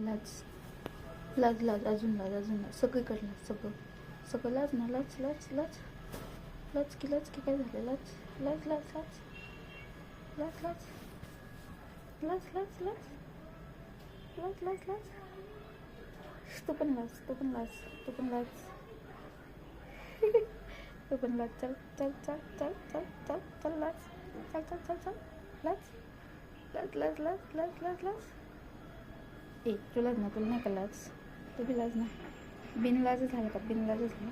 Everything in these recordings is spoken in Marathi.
लाज लाज लाज अजून लाज सगळीकडे लाज सगळं लाज ना लाज लाज लाज लाज की काय झालं लाज लाज लाज लाज लाज लाज लाज लाज लाज लाज लाज तू पण लाज तू पण लाज तू पण लाज तू पण लाज चल चल चल चल चल चल चल लाज चल चल चल चल लाज लाज लाज लाज लाज लाज लाज ए तू लाज ना तुला नाही का लाज तू बी लाज ना बिनलाज झालं का बिनलाज झालं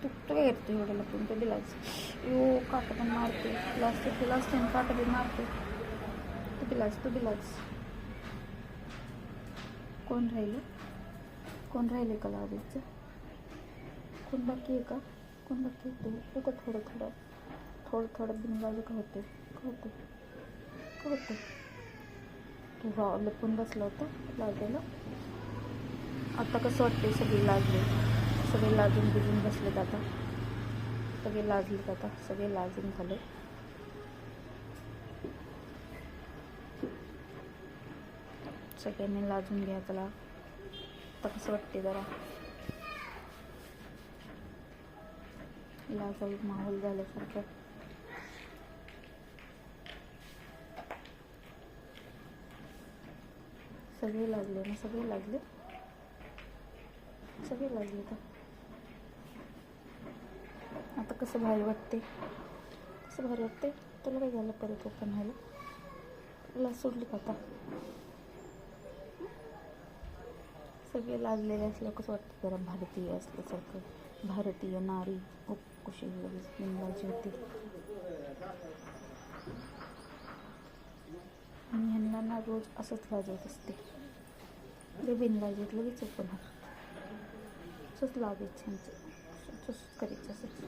तू काय करतो एवढं लपून तू बी लाज यो काटा पण मारते लाज तू लाज टाइम काटा बी मारते तू बी लाज कोण राहिलं का लाजायचं कोण बाकी आहे का कोण बाकी येते तर थोडं बिनलाज का होते तू लपून बसला होता लाजायला आता कसं वाटते सगळे लाजून बिजून बसलेत आता सगळे लाजलेत आता सगळे लाजून झाले सगळ्यांनी लाजून घ्या त्याला आता कसं वाटते जरा लाजाळू माहोल झाल्यासारखं सगळे लागले तर आता कसं भारी वाटते तुला काय झालं परत ओपन व्हायला लाज सोडली का आता सगळे लाजलेले असलं कसं वाटतं जरा भारतीय असल्यासारखं भारतीय नारी खूप कशी बिनलाजी होती आणि ह्यांना ना रोज असंच लाजवत असते ते बिनलाजीत लगेच ओपन होत असंच लागायचं असंच करायचं असंच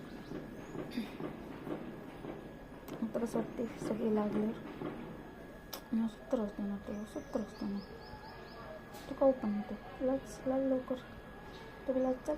आता कसं वाटते सगळे लागल्यावर असं त्रास देणार तू का ओपन होते लाज लवकर तुला लाज चल